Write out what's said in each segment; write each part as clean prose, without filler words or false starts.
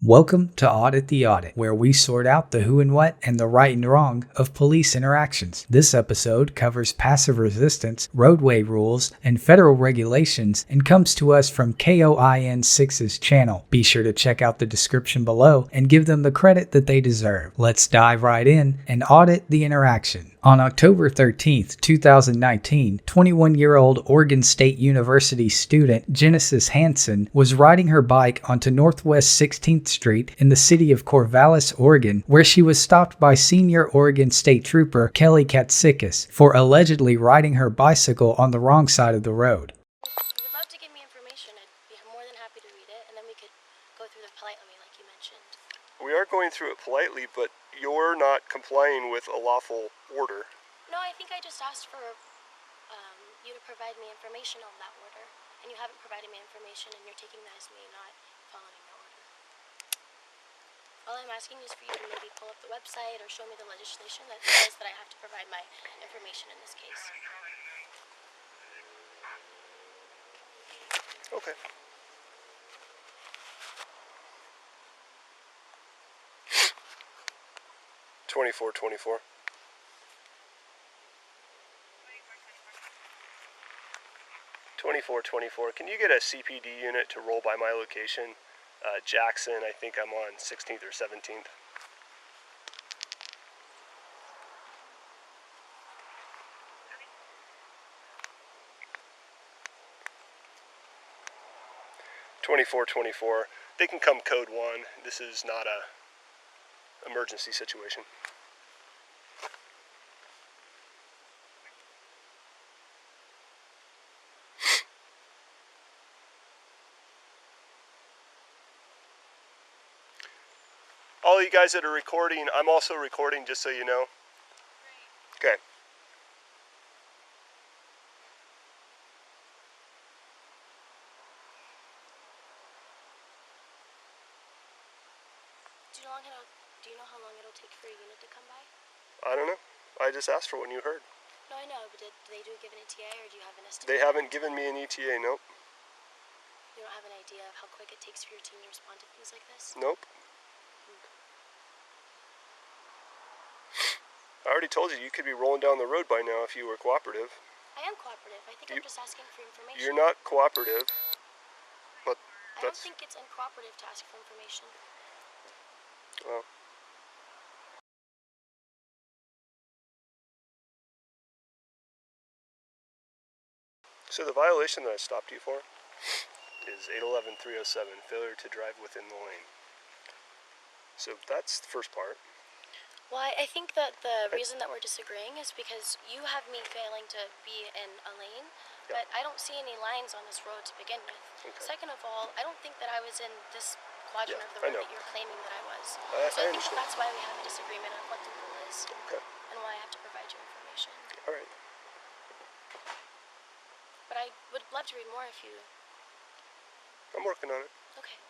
Welcome to Audit the Audit, where we sort out the who and what and the right and wrong of police interactions. This episode covers passive resistance, roadway rules, and federal regulations and comes to us from KOIN6's channel. Be sure to check out the description below and give them the credit that they deserve. Let's dive right in and audit the interaction. On October 13, 2019, 21-year-old Oregon State University student Genesis Hansen was riding her bike onto Northwest 16th Street in the city of Corvallis, Oregon, where she was stopped by senior Oregon State Trooper Kelly Katsikis for allegedly riding her bicycle on the wrong side of the road. If you would love to give me information, I'd be more than happy to read it, and then we could go through it politely like you mentioned. We are going through it politely, but you're not complying with a lawful order. No, I think I just asked for you to provide me information on that order, and you haven't provided me information, and you're taking that as me not following the order. All I'm asking is for you to maybe pull up the website or show me the legislation that says that I have to provide my information in this case. Okay. $24.24. $24.24. Can you get a CPD unit to roll by my location? Jackson, I think I'm on 16th or 17th. $24.24. They can come code 1. This is not a emergency situation. All you guys that are recording, I'm also recording, just so you know. Okay. Do you know how long it'll take for a unit to come by? I don't know. I just asked for one, you heard. No, I know, but do they give an ETA, or do you have an estimate? They haven't given me an ETA, nope. You don't have an idea of how quick it takes for your team to respond to things like this? Nope. I already told you, you could be rolling down the road by now if you were cooperative. I am cooperative. I think I'm just asking for information. You're not cooperative, but I don't think it's uncooperative to ask for information. Well. So the violation that I stopped you for is 811-307, failure to drive within the lane. So that's the first part. Well, I think that the reason that we're disagreeing is because you have me failing to be in a lane, but I don't see any lines on this road to begin with. Okay. Second of all, I don't think that I was in this quadrant of the road that you're claiming that I was. So I think that's why we have a disagreement on what the rule is, and why I have to provide you information. All right. But I would love to read more if you... I'm working on it. Okay.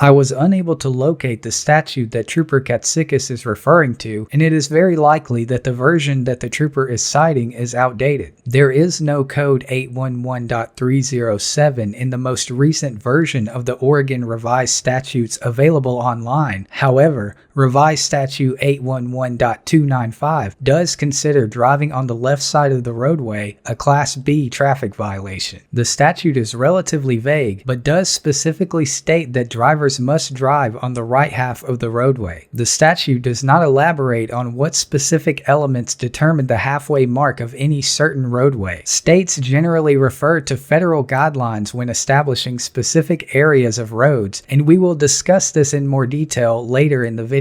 I was unable to locate the statute that Trooper Katsikis is referring to, and it is very likely that the version that the trooper is citing is outdated. There is no code 811.307 in the most recent version of the Oregon Revised Statutes available online. However, Revised Statute 811.295 does consider driving on the left side of the roadway a Class B traffic violation. The statute is relatively vague, but does specifically state that drivers must drive on the right half of the roadway. The statute does not elaborate on what specific elements determine the halfway mark of any certain roadway. States generally refer to federal guidelines when establishing specific areas of roads, and we will discuss this in more detail later in the video.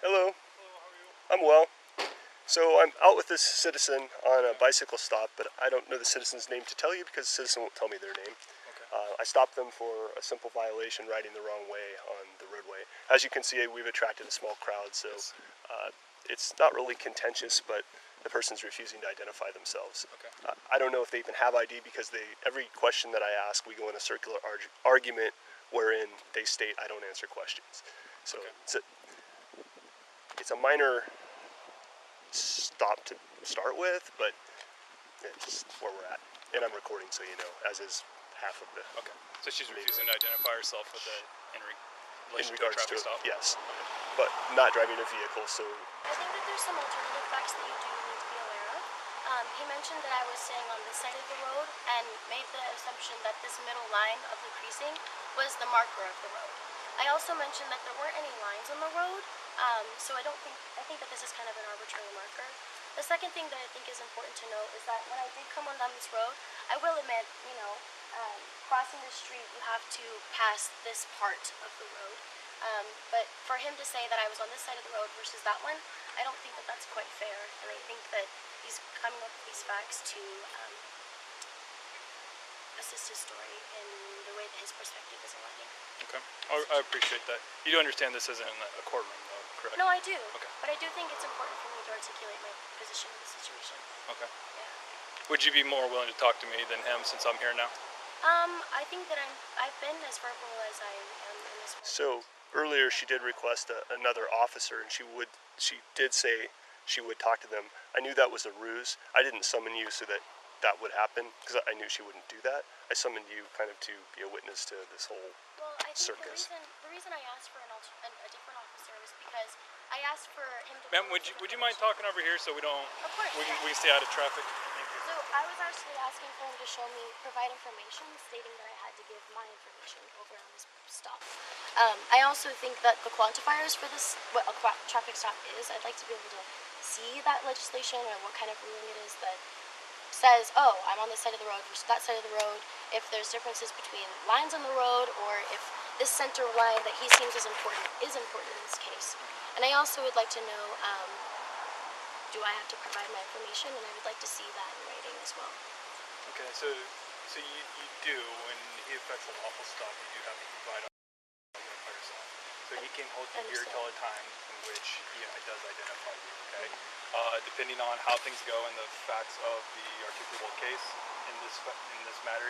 Hello. Hello, how are you? I'm well. So I'm out with this citizen on a bicycle stop, but I don't know the citizen's name to tell you because the citizen won't tell me their name. Okay. I stopped them for a simple violation, riding the wrong way on the roadway. As you can see, we've attracted a small crowd, so it's not really contentious, but the person's refusing to identify themselves. Okay. I don't know if they even have ID because every question that I ask, we go in a circular argument wherein they state I don't answer questions. So it's a minor stop to start with, but it's just where we're at. And I'm recording, so you know, as is half of the. Okay. So she's refusing to identify herself with the in relation to a regards traffic stop. Yes, but not driving a vehicle. So I think that there's some alternative facts that you do need to be aware of. He mentioned that I was staying on this side of the road and made the assumption that this middle line of the creasing was the marker of the road. I also mentioned that there weren't any lines on the road, so I think that this is kind of an arbitrary marker. The second thing that I think is important to note is that when I did come on down this road, I will admit, crossing the street, you have to pass this part of the road. But for him to say that I was on this side of the road versus that one, I don't think that that's quite fair. And I think that he's coming up with these facts to assist his story in the way that his perspective is aligning. Okay. I appreciate that. You do understand this isn't a courtroom, though, correct? No, I do. Okay. But I do think it's important for me to articulate my position in the situation. Okay. Yeah. Would you be more willing to talk to me than him since I'm here now? I think that I've been as verbal as I am in this one. So earlier she did request another officer, and she did say she would talk to them. I knew that was a ruse. I didn't summon you so that would happen, because I knew she wouldn't do that. I summoned you kind of to be a witness to this whole circus. The reason I asked for a different officer was because I asked for him to. Ma'am, would you mind talking over here so we don't? Of course. We can stay out of traffic. Thank you. So I was actually asking for him to provide information stating that I had to give my information over on this stop. I also think that the quantifiers for this, what a traffic stop is, I'd like to be able to see that legislation or what kind of ruling it is that says, oh, I'm on this side of the road versus that side of the road, if there's differences between lines on the road, or if this center line that he seems is important in this case. And I also would like to know, do I have to provide my information? And I would like to see that in writing as well. Okay, so you do, when he effects a lawful stop, you do have to provide identify yourself. So he can hold you here till a time in which he does identify you, okay? Depending on how things go and the facts of the articulable case in this matter,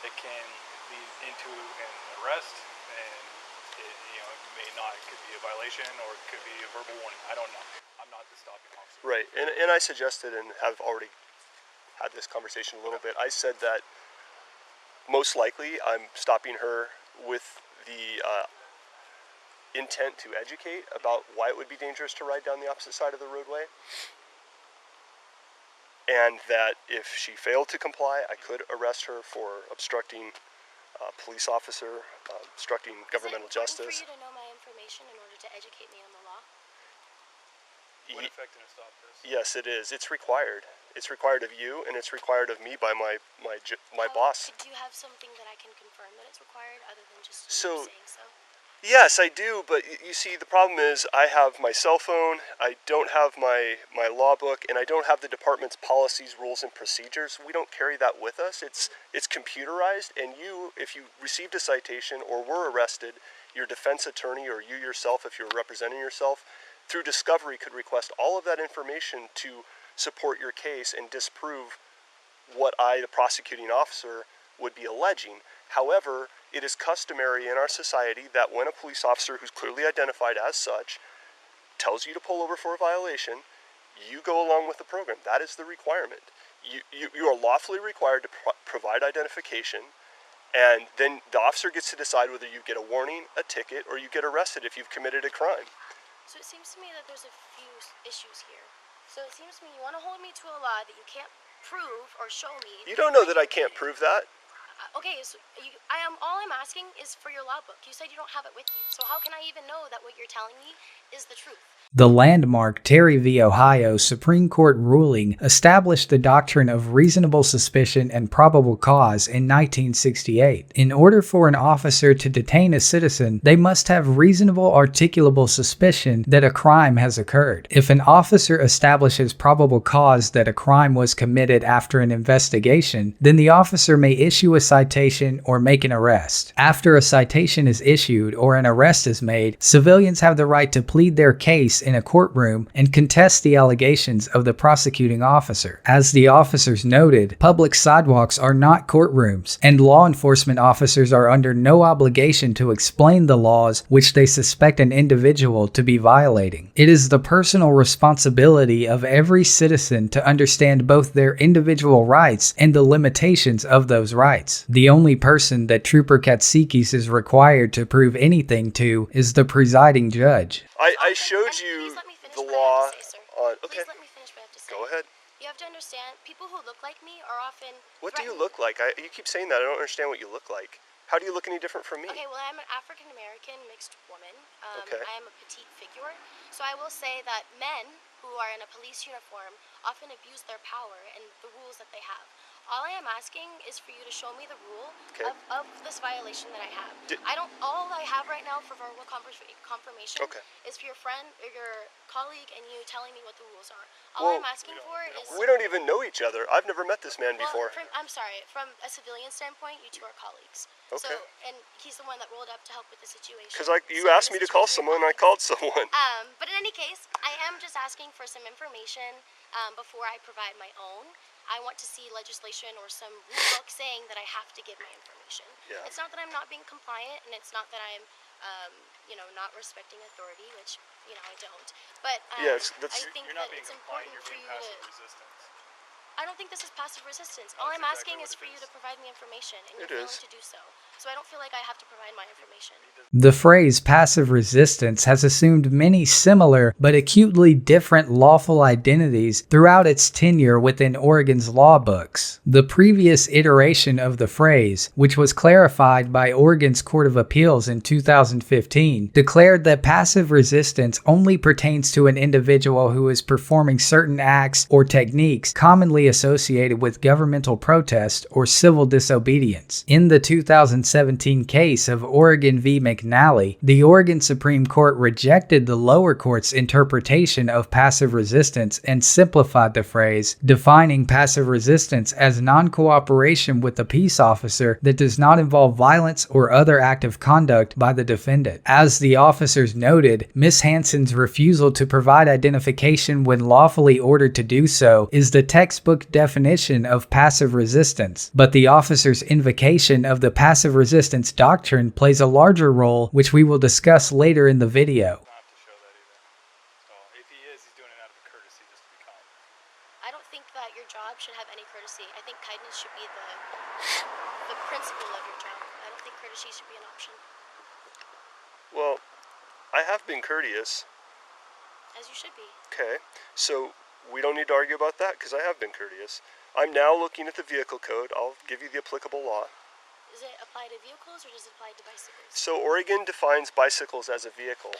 it can lead into an arrest, and it may not. It could be a violation, or it could be a verbal warning. I don't know. I'm not the stopping officer. Right, and I suggested, and have already had this conversation a little bit, I said that most likely I'm stopping her with the intent to educate about why it would be dangerous to ride down the opposite side of the roadway, and that if she failed to comply, I could arrest her for obstructing a police officer, obstructing governmental justice. Is it important for you to know my information in order to educate me on the law? Would affect and stop this? Yes, it is. It's required. It's required of you, and it's required of me by my boss. Do you have something that I can confirm that it's required, other than just So, saying so? Yes, I do, but you see, the problem is I have my cell phone, I don't have my law book, and I don't have the department's policies, rules, and procedures. We don't carry that with us. It's computerized, and if you received a citation or were arrested, your defense attorney or you yourself, if you're representing yourself, through discovery could request all of that information to support your case and disprove what I, the prosecuting officer, would be alleging. However, it is customary in our society that when a police officer who's clearly identified as such tells you to pull over for a violation, you go along with the program. That is the requirement. You are lawfully required to provide identification, and then the officer gets to decide whether you get a warning, a ticket, or you get arrested if you've committed a crime. So it seems to me that there's a few issues here. So it seems to me you want to hold me to a law that you can't prove or show me. You don't know that I can't prove that. Okay, so all I'm asking is for your law book. You said you don't have it with you. So how can I even know that what you're telling me is the truth? The landmark Terry v. Ohio Supreme Court ruling established the doctrine of reasonable suspicion and probable cause in 1968. In order for an officer to detain a citizen, they must have reasonable articulable suspicion that a crime has occurred. If an officer establishes probable cause that a crime was committed after an investigation, then the officer may issue a citation or make an arrest. After a citation is issued or an arrest is made, civilians have the right to plead their case in a courtroom and contest the allegations of the prosecuting officer. As the officers noted, public sidewalks are not courtrooms, and law enforcement officers are under no obligation to explain the laws which they suspect an individual to be violating. It is the personal responsibility of every citizen to understand both their individual rights and the limitations of those rights. The only person that Trooper Katsikis is required to prove anything to is the presiding judge. I showed you the law on... Okay, Please let me finish what I have to say. go ahead. You have to understand, people who look like me are often What do you threatened. look like? You keep saying that. I don't understand what you look like. How do you look any different from me? Okay, well, I'm an African-American mixed woman. Okay. I am a petite figure. So I will say that men who are in a police uniform often abuse their power and the rules that they have. All I am asking is for you to show me the rule Okay. of this violation that I have. All I have right now for verbal confirmation Okay. is for your friend or your colleague and you telling me what the rules are. All I'm asking for is... We don't even know each other. I've never met this man Well, before. I'm sorry. From a civilian standpoint, you two are colleagues. Okay. So, and he's the one that rolled up to help with the situation. Because you So asked this me to is call really someone, I obvious. called someone. But in any case, I am just asking for some information before I provide my own. I want to see legislation or some rule book saying that I have to give my information. Yeah. It's not that I'm not being compliant, and it's not that I'm, not respecting authority, which, I don't. But Yeah, I think You're not that being it's compliant, important you're for being you passive to... resistance. I don't think this is passive resistance. All That's I'm asking exactly is what for it you to is. provide me information, and It you're failing is. to do so. So I don't feel like I have to provide my information. The phrase passive resistance has assumed many similar but acutely different lawful identities throughout its tenure within Oregon's law books. The previous iteration of the phrase, which was clarified by Oregon's Court of Appeals in 2015, declared that passive resistance only pertains to an individual who is performing certain acts or techniques commonly associated with governmental protest or civil disobedience. In the 2017 case of Oregon v. McNally, the Oregon Supreme Court rejected the lower court's interpretation of passive resistance and simplified the phrase, defining passive resistance as non-cooperation with a peace officer that does not involve violence or other act of conduct by the defendant. As the officers noted, Ms. Hansen's refusal to provide identification when lawfully ordered to do so is the textbook definition of passive resistance, but the officer's invocation of the passive resistance doctrine plays a larger role, which we will discuss later in the video. Not to show that either. So if he is, he's doing it out of a courtesy just to be kind. I don't think that your job should have any courtesy. I think kindness should be the principle of your job. I don't think courtesy should be an option. Well, I have been courteous. As you should be. Okay, so we don't need to argue about that because I have been courteous. I'm now looking at the vehicle code. I'll give you the applicable law. Does it apply to vehicles or does it apply to bicycles? So Oregon defines bicycles as a vehicle.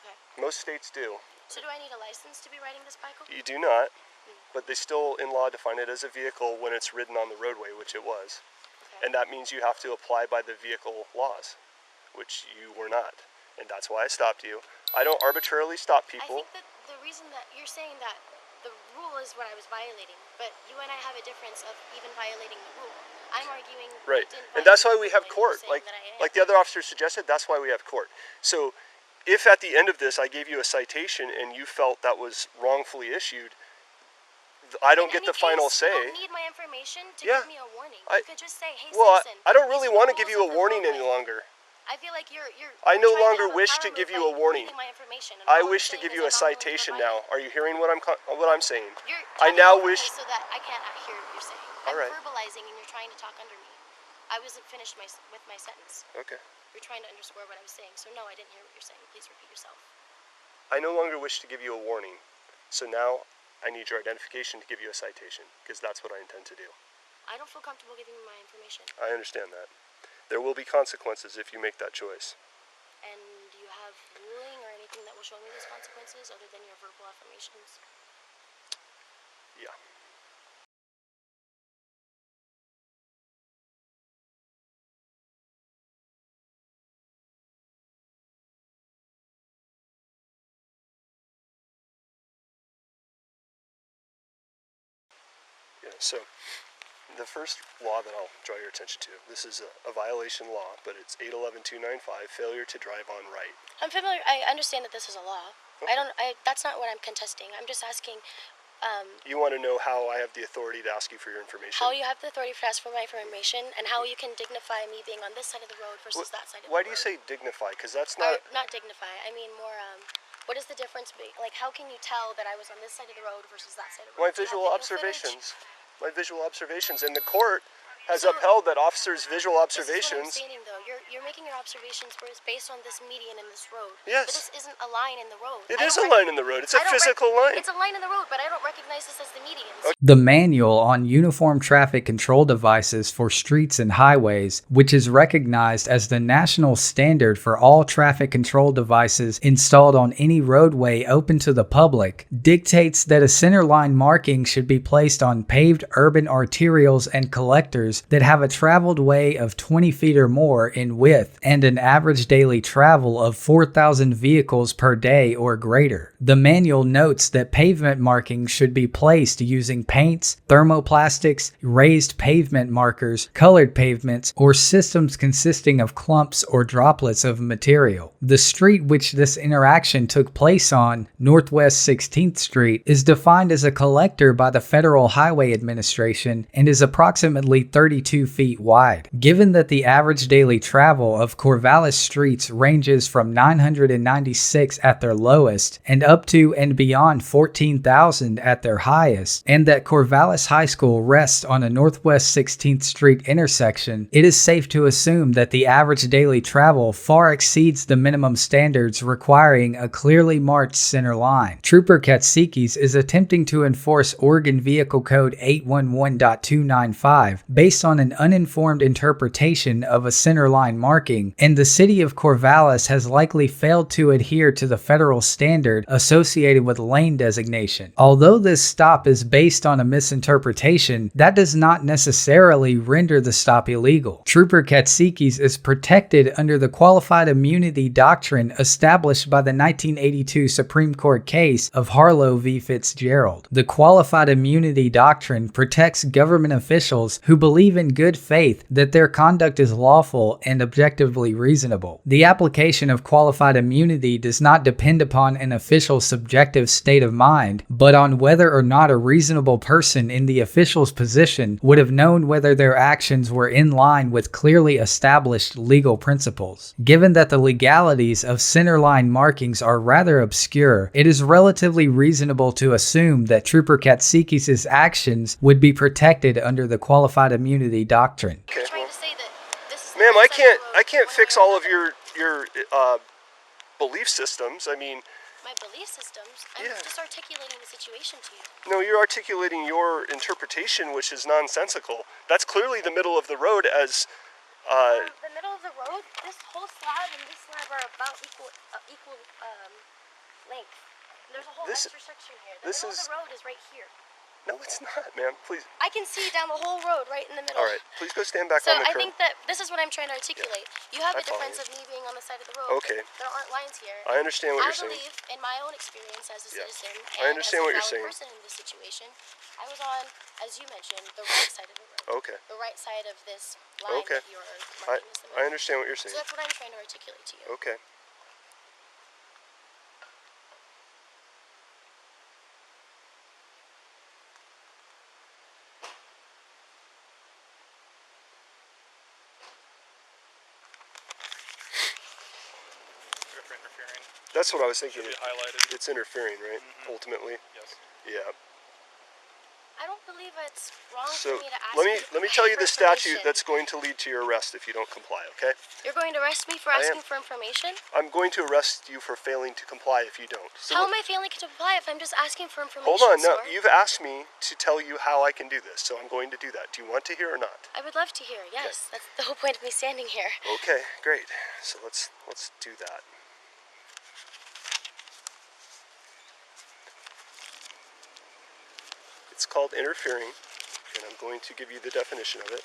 Okay. Most states do. So do I need a license to be riding this bike? You do not, but they still in law define it as a vehicle when it's ridden on the roadway, which it was. Okay. And that means you have to apply by the vehicle laws, which you were not. And that's why I stopped you. I don't arbitrarily stop I people. think that the reason that you're saying that the rule is what I was violating, but you and I have a difference of even violating the rule. I'm arguing Right, you didn't and that's why violate we have the rule, and court. you're saying that I am. Like the other officer suggested, that's why we have court. So if at the end of this I gave you a citation and you felt that was wrongfully issued, I don't In get the any final case, say. You don't need my information to Yeah. give me a warning. I- You could just say, hey, Well, citizen. I don't really these are want to the give rules you a of the warning roadway. any longer. I feel like you're I no you're trying longer have a wish power to give move you by a warning. reading my information, and I all I'm wish to saying give is you a I'm not willing to citation provide now. it. Are you hearing what I'm saying? You're I talking now over me wish. so that I can't hear what you're saying. All I'm right. verbalizing and you're trying to talk under me. I wasn't finished with my sentence. Okay. You're trying to underscore what I was saying. So no, I didn't hear what you're saying. Please repeat yourself. I no longer wish to give you a warning. So now I need your identification to give you a citation because that's what I intend to do. I don't feel comfortable giving you my information. I understand that. There will be consequences if you make that choice. And do you have ruling or anything that will show me those consequences other than your verbal affirmations? Yeah. Yeah, so The first law that I'll draw your attention to, this is a violation law, but it's 811-295, failure to drive on right. I'm familiar. I understand that this is a law. Okay. That's not what I'm contesting. I'm just asking. You want to know how I have the authority to ask you for your information? How you have the authority to ask for my information, and how you can dignify me being on this side of the road versus that side of the road. Why do you say dignify? Because that's not... Not dignify. I mean more, what is the difference? Like, how can you tell that I was on this side of the road versus that side of the road? My visual observations. My visual observations. And the court has upheld that officers' visual observations... This is what I'm stating, though. You're making your observations based on this median in this road. Yes. But this isn't a line in the road. It is a line in the road. It's a physical line. It's a line in the road, but I don't recognize this as the median. Okay. The Manual on Uniform Traffic Control Devices for Streets and Highways, which is recognized as the national standard for all traffic control devices installed on any roadway open to the public, dictates that a centerline marking should be placed on paved urban arterials and collectors that have a traveled way of 20 feet or more in width and an average daily travel of 4,000 vehicles per day or greater. The manual notes that pavement markings should be placed using paints, thermoplastics, raised pavement markers, colored pavements, or systems consisting of clumps or droplets of material. The street which this interaction took place on, Northwest 16th Street, is defined as a collector by the Federal Highway Administration and is approximately 32 feet wide. Given that the average daily travel of Corvallis streets ranges from 996 at their lowest and up to and beyond 14,000 at their highest, and that Corvallis High School rests on a Northwest 16th Street intersection, it is safe to assume that the average daily travel far exceeds the minimum standards requiring a clearly marked center line. Trooper Katsikis is attempting to enforce Oregon Vehicle Code 811.295 based on an uninformed interpretation of a center line marking, and the city of Corvallis has likely failed to adhere to the federal standard associated with lane designation. Although this stop is based on a misinterpretation, that does not necessarily render the stop illegal. Trooper Katsikis is protected under the qualified immunity doctrine established by the 1982 Supreme Court case of Harlow v. Fitzgerald. The qualified immunity doctrine protects government officials who believe in good faith that their conduct is lawful and objectively reasonable. The application of qualified immunity does not depend upon an official's subjective state of mind, but on whether or not a reasonable person in the official's position would have known whether their actions were in line with clearly established legal principles. Given that the legalities of centerline markings are rather obscure, it is relatively reasonable to assume that Trooper Katsikis' actions would be protected under the qualified immunity doctrine. Okay. Trying to say that this is Ma'am, I can't fix all of your belief systems. I mean, my belief systems. I'm just articulating the situation to you. no, you're articulating your interpretation, which is nonsensical. That's clearly the middle of the road as... The middle of the road, this whole slab and this slab are about equal length. There's a whole extra section here. The middle of the road is right here. No, it's not, ma'am. Please. I can see down the whole road right in the middle. All right, please go stand back So on the I curb. think that this is what I'm trying to articulate. You have I a difference follow of me being on the side of the road. Okay. There aren't lines here. I understand what I you're saying. believe, in my own experience as a citizen, I and understand as what a you're valid saying. person in this situation, I was on, as you mentioned, the right side of the road. Okay. The right side of this line Okay. that you're marking as the I middle. understand what you're So saying. that's what I'm trying to articulate to you. Okay. For interfering. That's what I was thinking. Should be highlighted. It's interfering, right? Ultimately. Yes. Yeah. I don't believe it's wrong So for me to ask let you to me provide tell you the statute information. that's going to lead to your arrest if you don't comply, okay? You're going to arrest me for I am. asking for information? I'm going to arrest you for failing to comply if you don't. So How am I failing to comply if I'm just asking for information, hold on, no, sir? you've asked me to tell you how I can do this, so I'm going to do that. Do you want to hear or not? I would love to hear, yes. That's the whole point of me standing here. Okay, great. So let's do that. It's called interfering, and I'm going to give you the definition of it.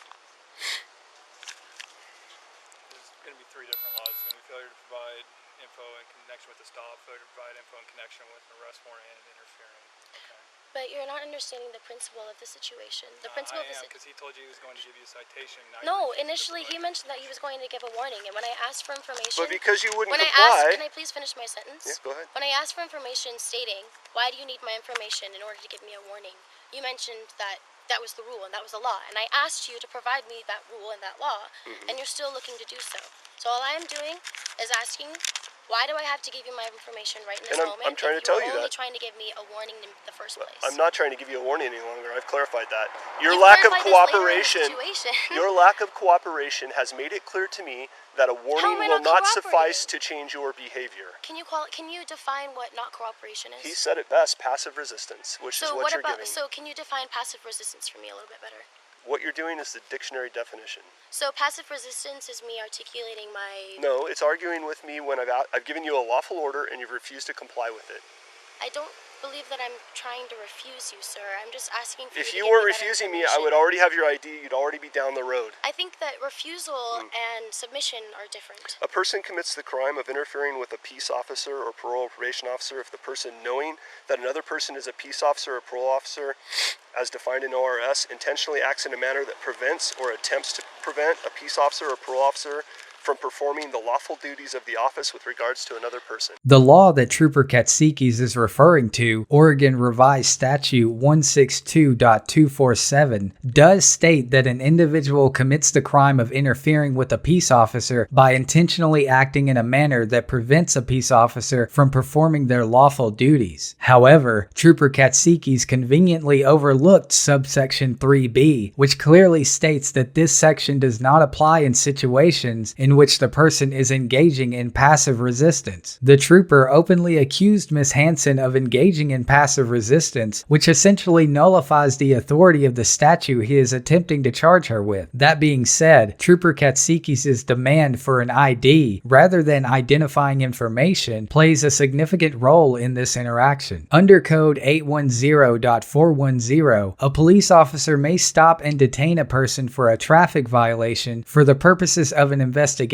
There's going to be three different laws. It's going to be failure to provide info in connection with the stop, failure to provide info in connection with an arrest warrant, and interfering. Okay. But you're not understanding the principle of the situation. The principle of the because he told you he was going to give you a citation. No, initially he mentioned that he was going to give a warning, and when I asked for information... But because you wouldn't when comply... I asked, can I please finish my sentence? Yeah, go ahead. When I asked for information stating, why do you need my information in order to give me a warning, you mentioned that that was the rule and that was the law, and I asked you to provide me that rule and that law, and you're still looking to do so. So all I am doing is asking, why do I have to give you my information right in this moment? I'm trying to tell you You're only that. trying to give me a warning in the first place. I'm not trying to give you a warning any longer. I've clarified that. Your You've lack of clarified this later in the cooperation, situation. your lack of cooperation has made it clear to me that a warning am I will not not suffice cooperating? to change your behavior. Can you define what not cooperation is? He said it best, passive resistance, which is what you're giving. So can you define passive resistance for me a little bit better? What you're doing is the dictionary definition. So passive resistance is me articulating my... No, it's arguing with me when I've given you a lawful order and you've refused to comply with it. I don't believe that I'm trying to refuse you, sir. I'm just asking for If you to you give weren't me better refusing me, I information. would already have your ID. You'd already be down the road. I think that refusal and submission are different. A person commits the crime of interfering with a peace officer or parole or probation officer if the person, knowing that another person is a peace officer or parole officer, as defined in ORS, intentionally acts in a manner that prevents or attempts to prevent a peace officer or parole officer from performing the lawful duties of the office with regards to another person. The law that Trooper Katsikis is referring to, Oregon Revised Statute 162.247, does state that an individual commits the crime of interfering with a peace officer by intentionally acting in a manner that prevents a peace officer from performing their lawful duties. However, Trooper Katsikis conveniently overlooked subsection 3B, which clearly states that this section does not apply in situations in which the person is engaging in passive resistance. The trooper openly accused Ms. Hansen of engaging in passive resistance, which essentially nullifies the authority of the statute he is attempting to charge her with. That being said, Trooper Katsikis' demand for an ID, rather than identifying information, plays a significant role in this interaction. Under Code 810.410, a police officer may stop and detain a person for a traffic violation for the purposes of an investigation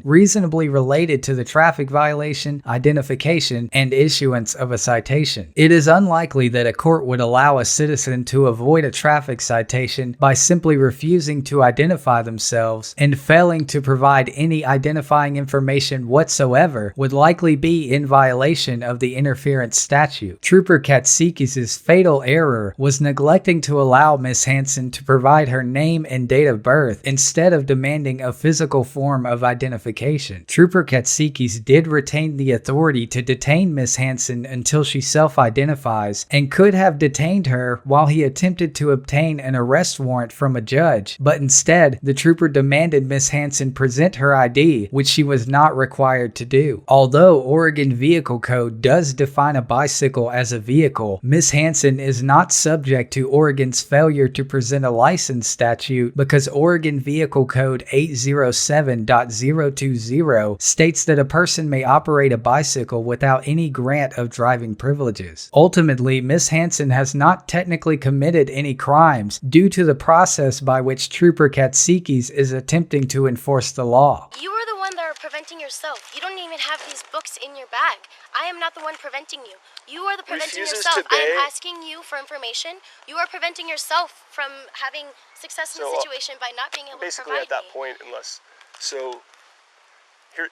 reasonably related to the traffic violation, identification, and issuance of a citation. It is unlikely that a court would allow a citizen to avoid a traffic citation by simply refusing to identify themselves, and failing to provide any identifying information whatsoever would likely be in violation of the interference statute. Trooper Katsikis' fatal error was neglecting to allow Ms. Hansen to provide her name and date of birth instead of demanding a physical form of identification. Trooper Katsikis did retain the authority to detain Ms. Hansen until she self-identifies, and could have detained her while he attempted to obtain an arrest warrant from a judge, but instead, the trooper demanded Ms. Hansen present her ID, which she was not required to do. Although Oregon Vehicle Code does define a bicycle as a vehicle, Ms. Hansen is not subject to Oregon's failure to present a license statute because Oregon Vehicle Code 807.020 states that a person may operate a bicycle without any grant of driving privileges. Ultimately, Ms. Hansen has not technically committed any crimes due to the process by which Trooper Katsikis is attempting to enforce the law. You are the one that are preventing yourself. You don't even have these books in your bag. I am not the one preventing you. You are the preventing Refuses yourself. to I am obey. asking you for information. You are preventing yourself from having success in the situation by not being able to basically provide at that me. point, unless... So,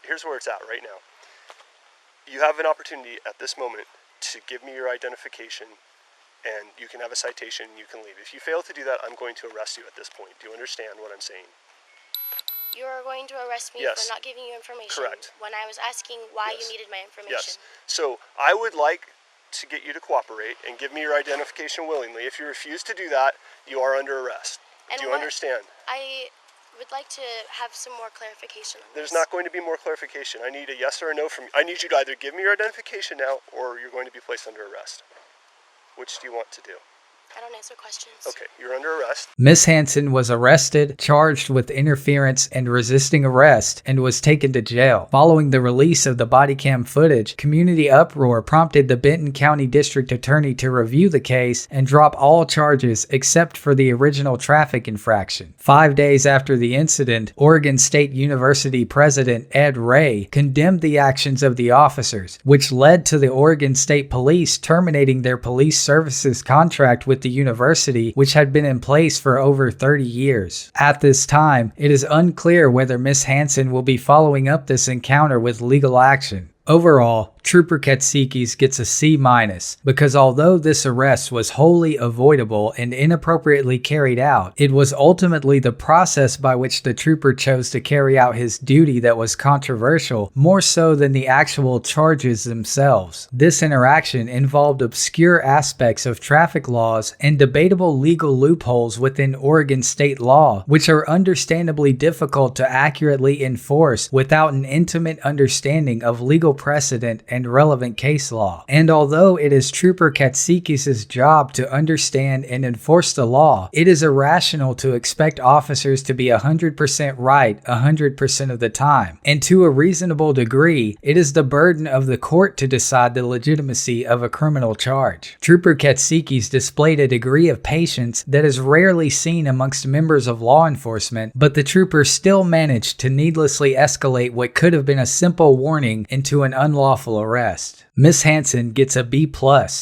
here's where it's at right now. You have an opportunity at this moment to give me your identification, and you can have a citation, you can leave. If you fail to do that, I'm going to arrest you at this point. Do you understand what I'm saying? You are going to arrest me Yes. for not giving you information. Correct. When I was asking why Yes. you needed my information. Yes. So, I would like to get you to cooperate and give me your identification willingly. If you refuse to do that, you are under arrest. And Do you what- understand? I would like to have some more clarification on There's this. not going to be more clarification. I need a yes or a no from you. I need you to either give me your identification now, or you're going to be placed under arrest. Which do you want to do? I don't answer questions. Okay, you're under arrest. Miss Hansen was arrested, charged with interference and resisting arrest, and was taken to jail. Following the release of the body cam footage, community uproar prompted the Benton County District Attorney to review the case and drop all charges except for the original traffic infraction. 5 days after the incident, Oregon State University President Ed Ray condemned the actions of the officers, which led to the Oregon State Police terminating their police services contract with the university, which had been in place for over 30 years. At this time, it is unclear whether Miss Hansen will be following up this encounter with legal action. Overall, Trooper Katsikis gets a C- because although this arrest was wholly avoidable and inappropriately carried out, it was ultimately the process by which the trooper chose to carry out his duty that was controversial, more so than the actual charges themselves. This interaction involved obscure aspects of traffic laws and debatable legal loopholes within Oregon state law, which are understandably difficult to accurately enforce without an intimate understanding of legal precedent and relevant case law. And although it is Trooper Katsikis' job to understand and enforce the law, it is irrational to expect officers to be 100% right 100% of the time. And to a reasonable degree, it is the burden of the court to decide the legitimacy of a criminal charge. Trooper Katsikis displayed a degree of patience that is rarely seen amongst members of law enforcement, but the trooper still managed to needlessly escalate what could have been a simple warning into an unlawful arrest. Miss Hansen gets a B+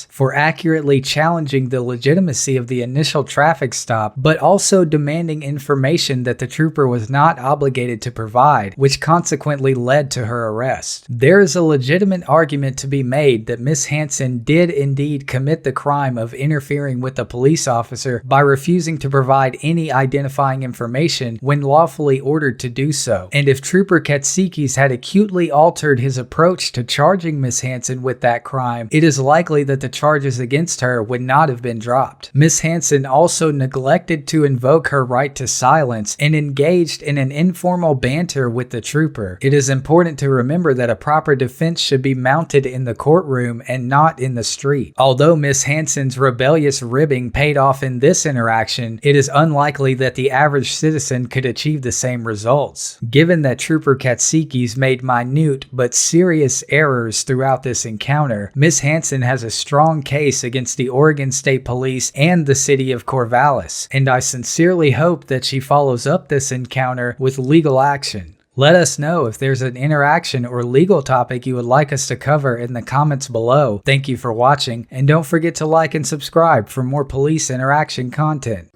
for accurately challenging the legitimacy of the initial traffic stop, but also demanding information that the trooper was not obligated to provide, which consequently led to her arrest. There is a legitimate argument to be made that Miss Hansen did indeed commit the crime of interfering with a police officer by refusing to provide any identifying information when lawfully ordered to do so. And if Trooper Katsikis had acutely altered his approach to charging Miss Hansen with that crime, it is likely that the charges against her would not have been dropped. Miss Hansen also neglected to invoke her right to silence and engaged in an informal banter with the trooper. It is important to remember that a proper defense should be mounted in the courtroom and not in the street. Although Miss Hansen's rebellious ribbing paid off in this interaction, it is unlikely that the average citizen could achieve the same results. Given that Trooper Katsikis made minute but serious errors throughout this encounter, Miss Hansen has a strong case against the Oregon State Police and the city of Corvallis, and I sincerely hope that she follows up this encounter with legal action. Let us know if there's an interaction or legal topic you would like us to cover in the comments below. Thank you for watching, and don't forget to like and subscribe for more police interaction content.